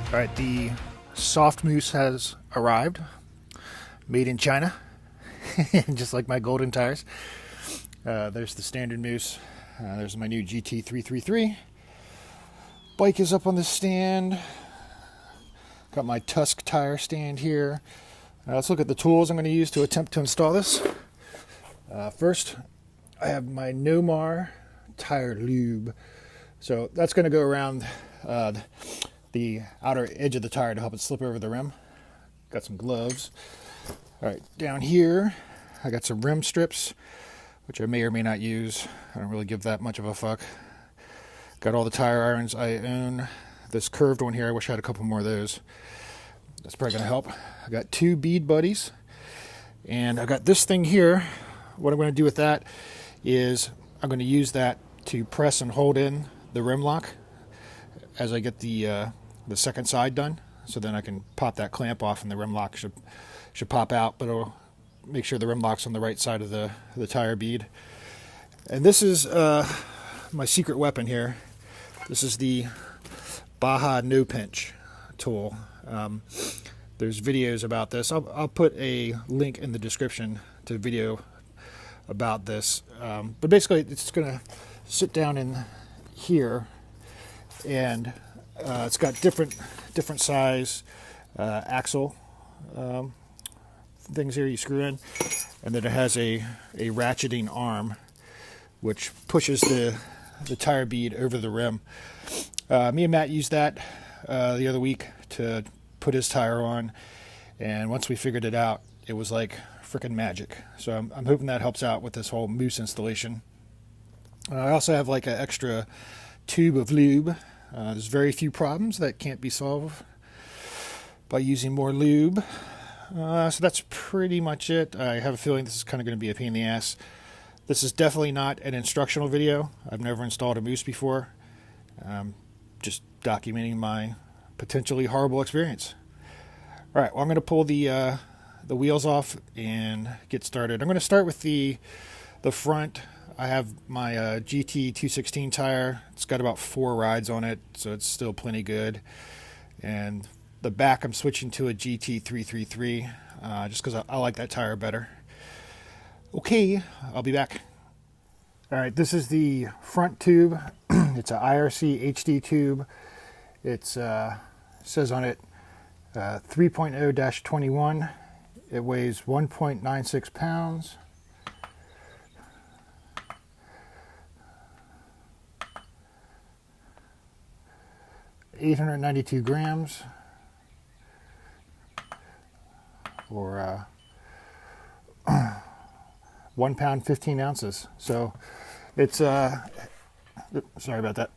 Alright, the soft mousse has arrived. Made in China. Just like my golden tires. There's the standard mousse. There's my new GT333. Bike is up on the stand. Got my Tusk tire stand here. Let's look at the tools I'm going to use to attempt to install this. First, I have my Nomar tire lube. So that's going to go around the outer edge of the tire to help it slip over the rim. Got some gloves. All right, down here, I got some rim strips, which I may or may not use. I don't really give that much of a fuck. Got all the tire irons I own. This curved one here, I wish I had a couple more of those. That's probably going to help. I got 2 bead buddies, and I got this thing here. What I'm going to do with that is I'm going to use that to press and hold in the rim lock as I get the second side done. So then I can pop that clamp off and the rim lock should pop out, but it'll make sure the rim lock's on the right side of the tire bead. And this is my secret weapon here. This is the Baja No Pinch tool. There's videos about this. I'll put a link in the description to a video about this. But basically, it's going to sit down in here, and it's got different size axle things here you screw in, and then it has a ratcheting arm which pushes the tire bead over the rim. Me and Matt used that the other week to put his tire on, and once we figured it out, it was like freaking magic. So I'm hoping that helps out with this whole Mousse installation. I also have like an extra tube of lube. There's very few problems that can't be solved by using more lube. So that's pretty much it. I have a feeling this is kind of going to be a pain in the ass. This is definitely not an instructional video. I've never installed a Mousse before. Just documenting my potentially horrible experience. All right, well, I'm going to pull the wheels off and get started. I'm going to start with the front. I have my GT216 tire. It's got about 4 rides on it, so it's still plenty good. And the back, I'm switching to a GT333 just because I like that tire better. Okay, I'll be back. All right, this is the front tube. It's an IRC HD tube. It says on it 3.0-21. It weighs 1.96 pounds. $892 grams, or 1 pound 15 ounces. So it's sorry about that.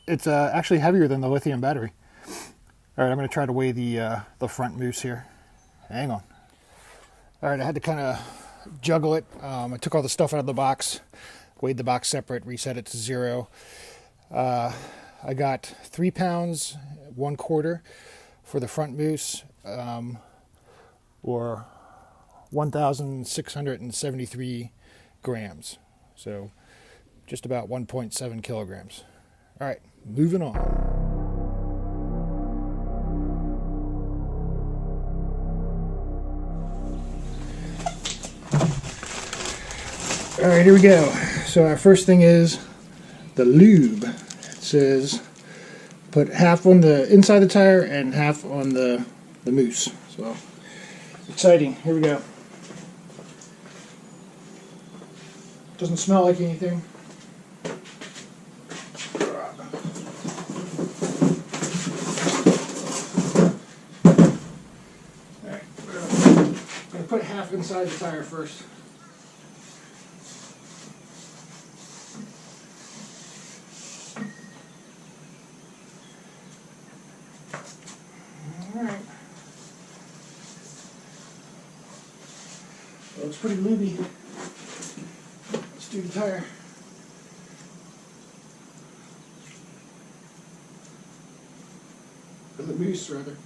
It's actually heavier than the lithium battery. All right, I'm going to try to weigh the front Mousse here. Hang on. All right, I had to kind of juggle it. I took all the stuff out of the box, weighed the box separate, reset it to 0. I got 3 pounds 1/4 for the front Mousse, or 1,673 grams. So just about 1.7 kilograms. All right, moving on. All right, here we go. So our first thing is the lube. It says put half on the inside of the tire and half on the Mousse. So exciting. Here we go. Doesn't smell like anything. Alright, I'm going to put half inside the tire first. Alright. Looks pretty lubey. Let's do the tire. Or the Mousse, rather.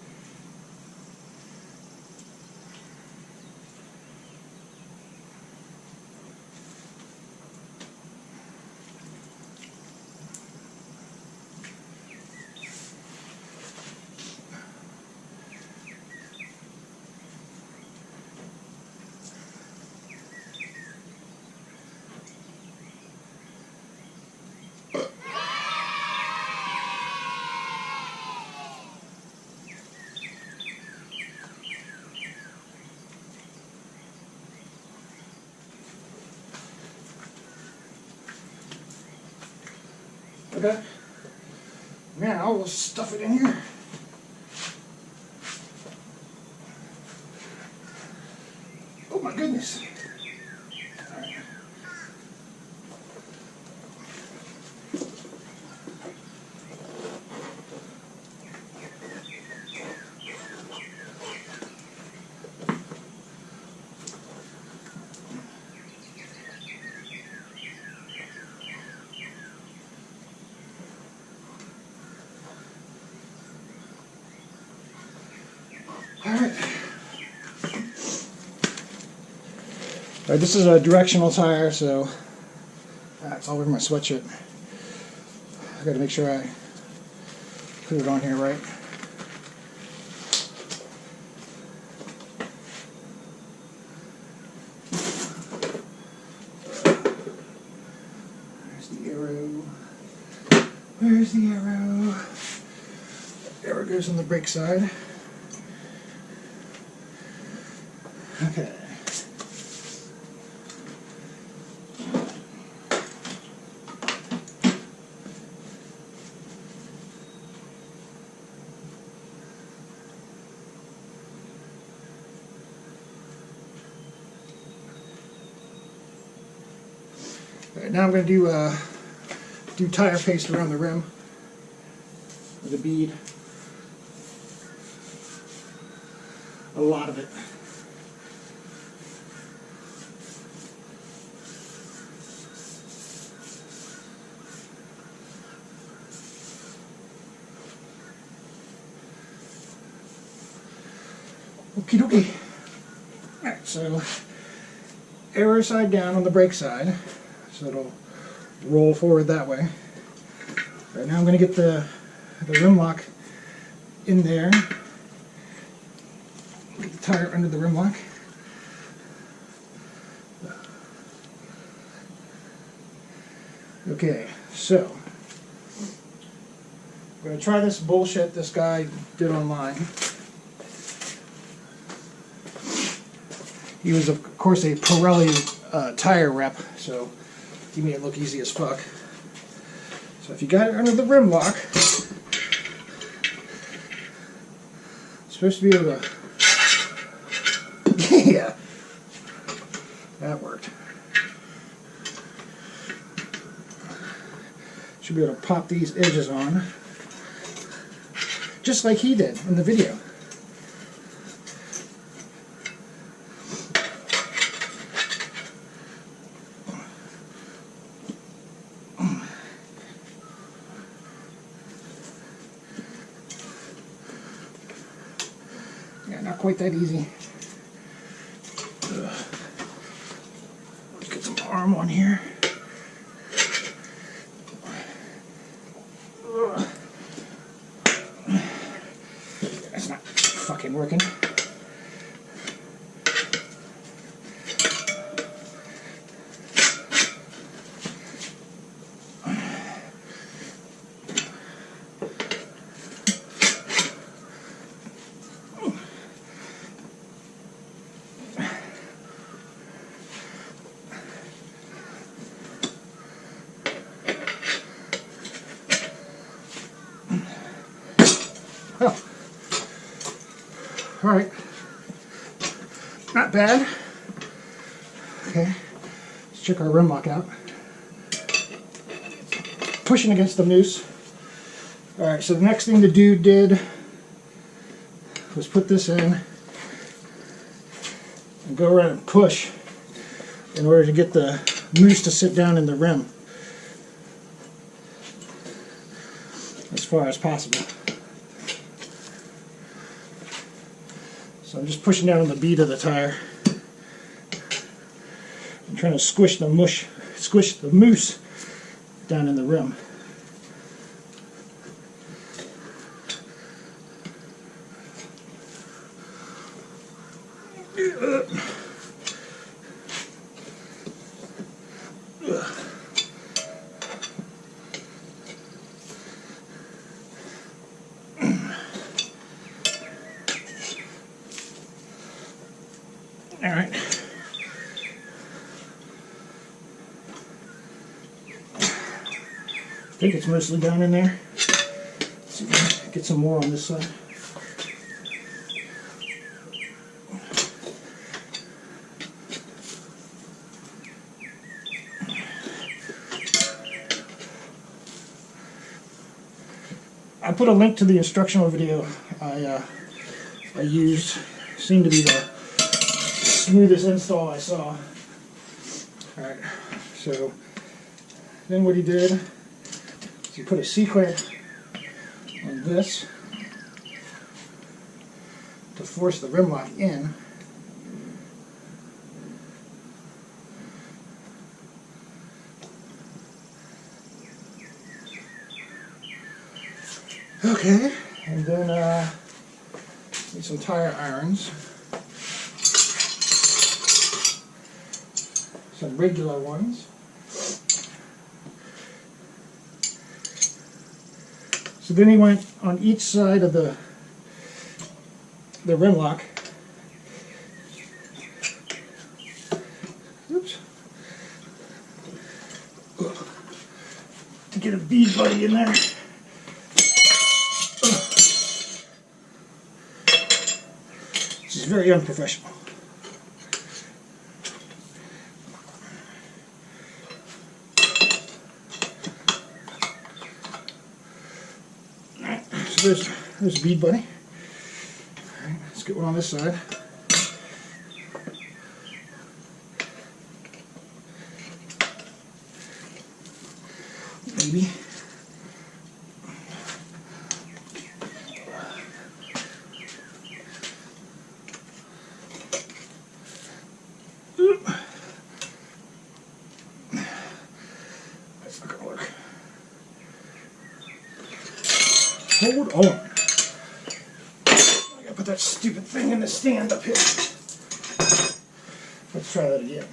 Okay. Now we'll stuff it in here. Oh my goodness. All right. Alright, this is a directional tire, so it's all over my sweatshirt. I gotta make sure I put it on here right. There's the arrow. Where's the arrow? The arrow goes on the brake side. Okay. Alright, now I'm going to do tire paste around the rim with a bead. A lot of it. Okie dokie. Alright, so arrow side down on the brake side, so it'll roll forward that way. Right now I'm going to get the rim lock in there. Get the tire under the rim lock. Okay, so I'm going to try this bullshit this guy did online. He was, of course, a Pirelli tire rep, so he made it look easy as fuck. So if you got it under the rim lock, it's supposed to be able to... Yeah, that worked. Should be able to pop these edges on, just like he did in the video. Yeah, not quite that easy. Let's get some arm on here. That's not fucking working. Oh. Alright. Not bad. Okay. Let's check our rim lock out. Pushing against the Mousse. Alright, so the next thing the dude did was put this in and go around and push in order to get the Mousse to sit down in the rim as far as possible. So I'm just pushing down on the bead of the tire. I'm trying to squish the mousse down in the rim. All right. think it's mostly down in there. Let's see if I can get some more on this side. I put a link to the instructional video I used. Seemed to be the smoothest install I saw. Alright, so then what he did is he put a C-clamp on this to force the rim lock in. Okay, and then need some tire irons, some regular ones. So then he went on each side of the rim lock. Oops. To get a bead buddy in there. Which is very unprofessional. Alright, so there's a bead buddy. Alright, let's get one on this side. Maybe. That's not gonna work. Hold on. I gotta put that stupid thing in the stand up here. Let's try that again.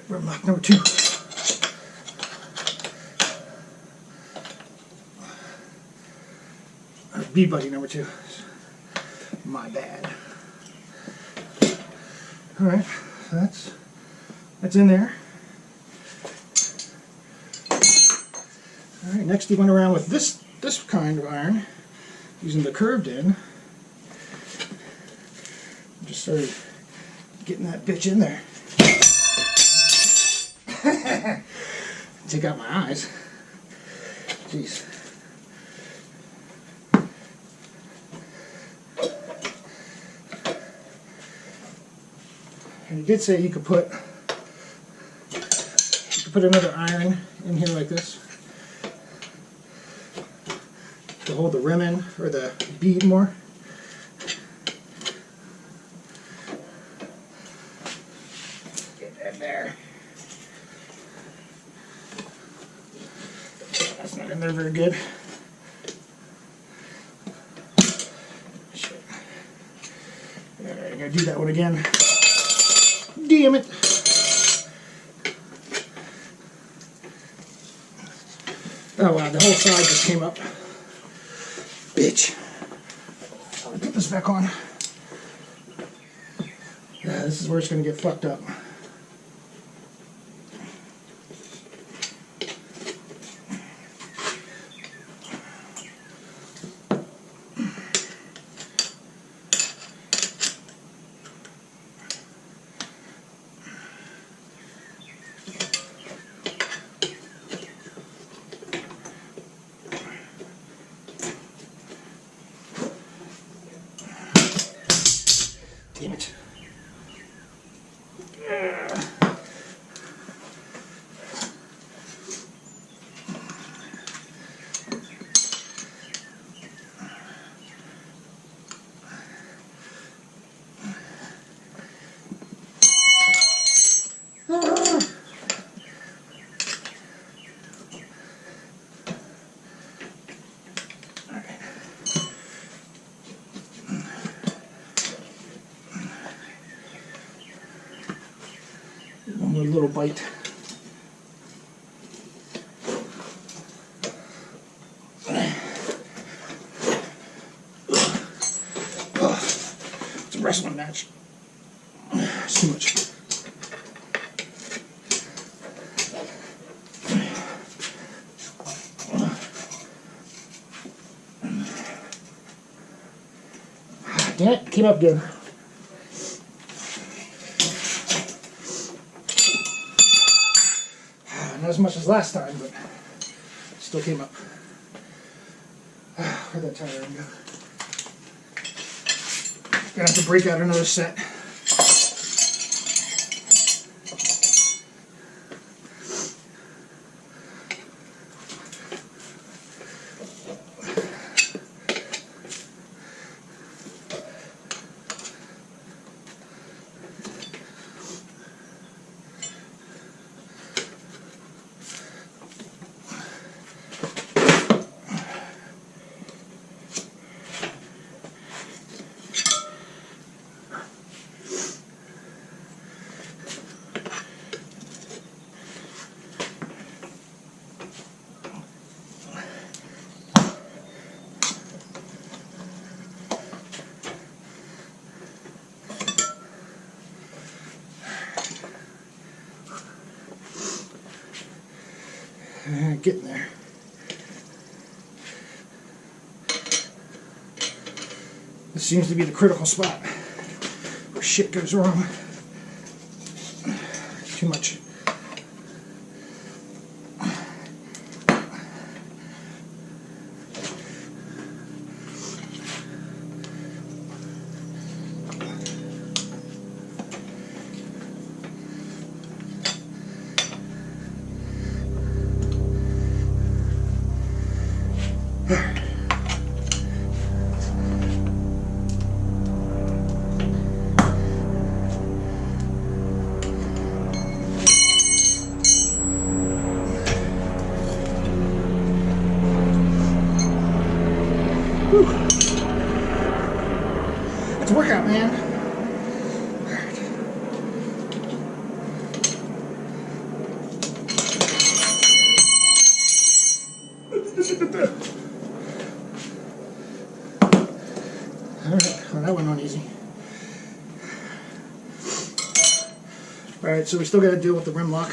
Rim lock number 2. Bead buddy number 2. My bad. Alright, so that's in there. Alright, next he went around with this kind of iron, using the curved end. Just started getting that bitch in there. Take out my eyes. Jeez. And he did say you could put another iron in here like this to hold the rim in, or the bead more. Get that there. That's not in there very good. Shit. Alright, I gotta do that one again. Damn it! Oh wow, the whole side just came up. Bitch. I'll put this back on. Yeah, this is where it's gonna get fucked up. Damn it. One more little bite. It's a wrestling match. It's too much. Damn it, came up good. Not as much as last time, but still came up. Where'd that tire iron go? Gonna have to break out another set. Getting there. This seems to be the critical spot where shit goes wrong. Too much. It's a workout, man. Alright, well, that went on easy. Alright, so we still got to deal with the rim lock.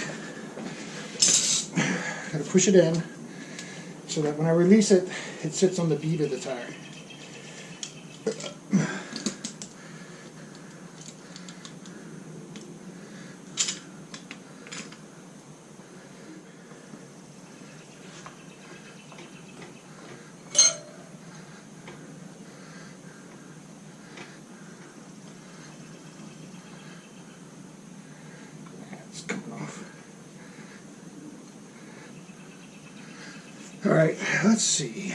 Got to push it in so that when I release it, it sits on the bead of the tire. It's coming off. All right, let's see.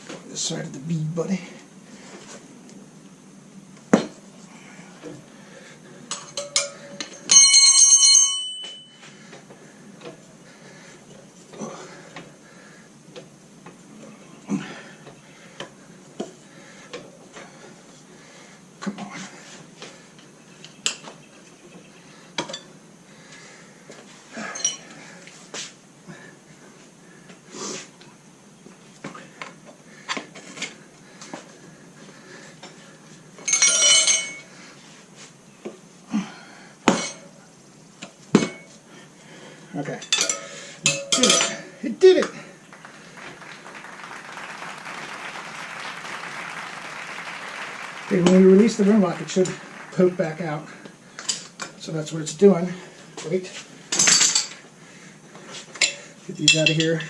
Go on this side of the bead, buddy. Come on. Okay. It did it. It did it. Okay, when we release the rim lock, it should poke back out. So that's what it's doing. Wait. Get these out of here.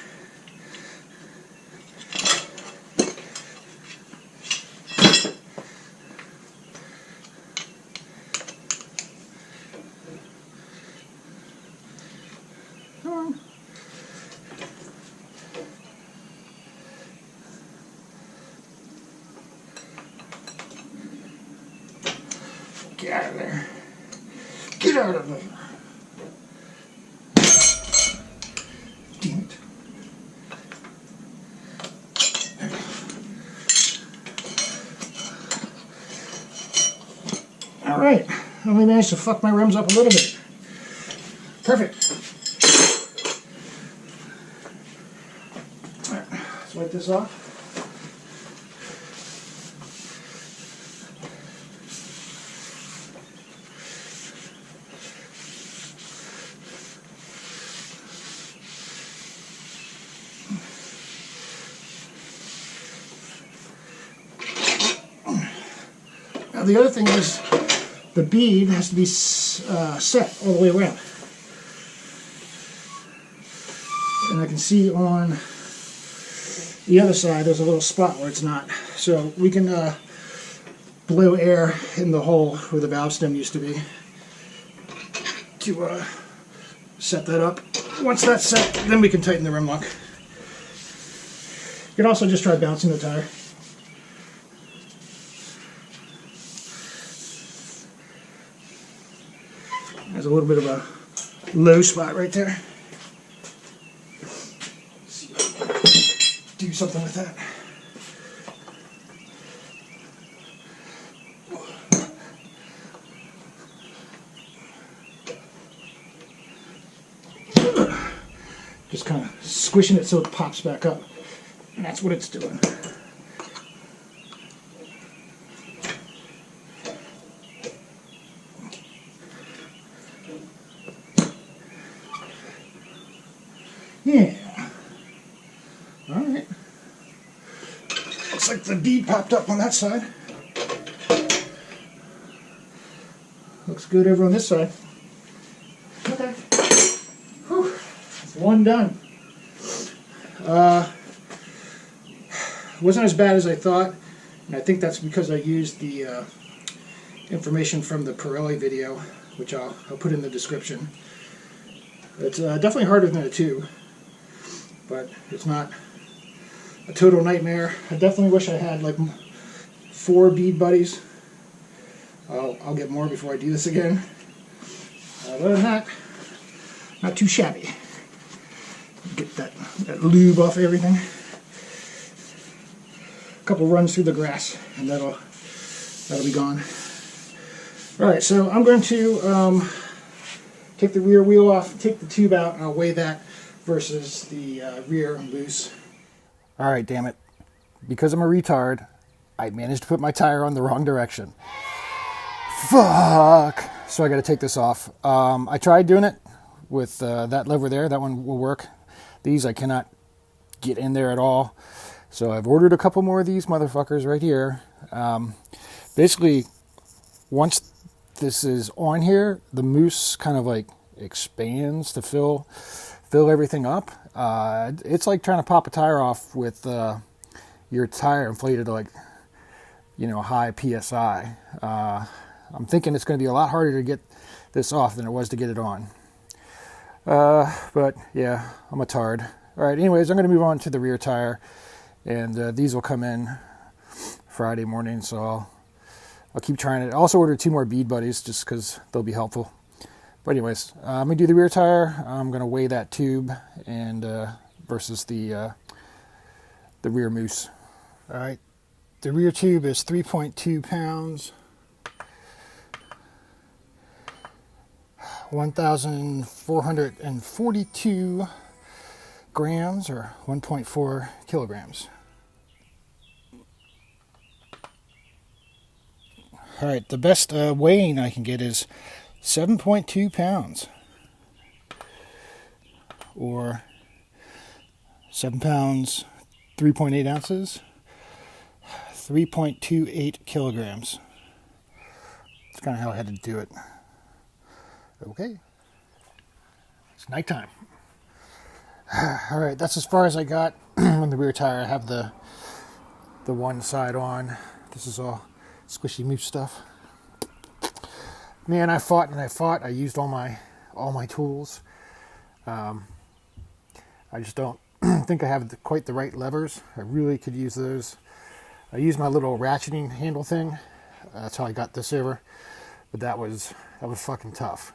Come on. Get out of there. Get out of there. Damn it. All right. Alright, I only managed to fuck my rims up a little bit. Perfect. Alright, let's wipe this off. Now the other thing is the bead has to be set all the way around. And I can see on the other side there's a little spot where it's not. So we can blow air in the hole where the valve stem used to be to set that up. Once that's set, then we can tighten the rim lock. You can also just try bouncing the tire. There's a little bit of a low spot right there. Let's see if I can do something with that. Just kind of squishing it so it pops back up. And that's what it's doing. Yeah. Alright. Looks like the bead popped up on that side. Looks good over on this side. Okay. Whew. One done. Wasn't as bad as I thought, and I think that's because I used the information from the Pirelli video, which I'll put in the description. It's definitely harder than a tube, but it's not a total nightmare. I definitely wish I had like 4 bead buddies. I'll get more before I do this again. Other than that, not too shabby. Get that lube off everything. A couple runs through the grass, and that'll be gone. All right, so I'm going to take the rear wheel off, take the tube out, and I'll weigh that versus the rear Mousse. All right, damn it. Because I'm a retard, I managed to put my tire on the wrong direction. Fuck! So I got to take this off. I tried doing it with that lever there. That one will work. These I cannot get in there at all. So I've ordered a couple more of these motherfuckers right here. Basically, once this is on here, the Mousse kind of like expands to fill everything up. It's like trying to pop a tire off with your tire inflated to, like, high PSI. I'm thinking it's going to be a lot harder to get this off than it was to get it on. But yeah, I'm a tard. All right, anyways, I'm going to move on to the rear tire, and these will come in Friday morning, so I'll keep trying it. I also ordered 2 more bead buddies just because they'll be helpful. But anyways, I'm going to do the rear tire. I'm going to weigh that tube and versus the rear Mousse. All right, the rear tube is 3.2 pounds. 1,442 grams, or 1.4 kilograms. All right, the best weighing I can get is 7.2 pounds, or 7 pounds, 3.8 ounces, 3.28 kilograms. That's kind of how I had to do it. Okay, it's nighttime. All right, that's as far as I got on the rear tire. I have the one side on. This is all squishy Mousse stuff. Man, I fought and I fought. I used all my tools. I just don't think I have quite the right levers. I really could use those. I used my little ratcheting handle thing. That's how I got this over. But that was fucking tough.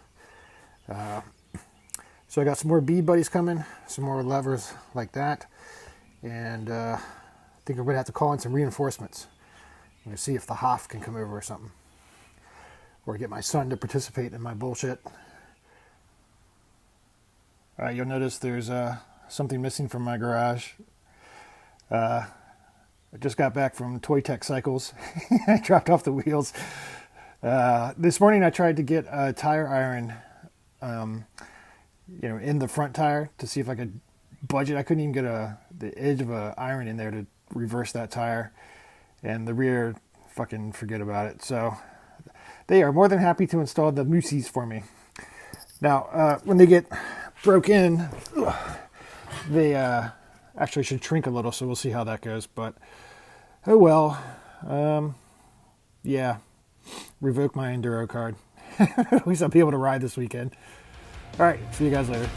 So I got some more bead buddies coming, some more levers like that, and I think I'm going to have to call in some reinforcements. I'm going to see if the Hoff can come over or something. or get my son to participate in my bullshit. You'll notice there's something missing from my garage. I just got back from Toy Tech Cycles. I dropped off the wheels. This morning I tried to get a tire iron, in the front tire to see if I could budge it. I couldn't even get the edge of an iron in there to reverse that tire. And the rear, fucking forget about it. So they are more than happy to install the Mousses for me. Now, when they get broke in, they actually should shrink a little, so we'll see how that goes. But, oh well. Yeah. Revoke my Enduro card. At least I'll be able to ride this weekend. All right. See you guys later.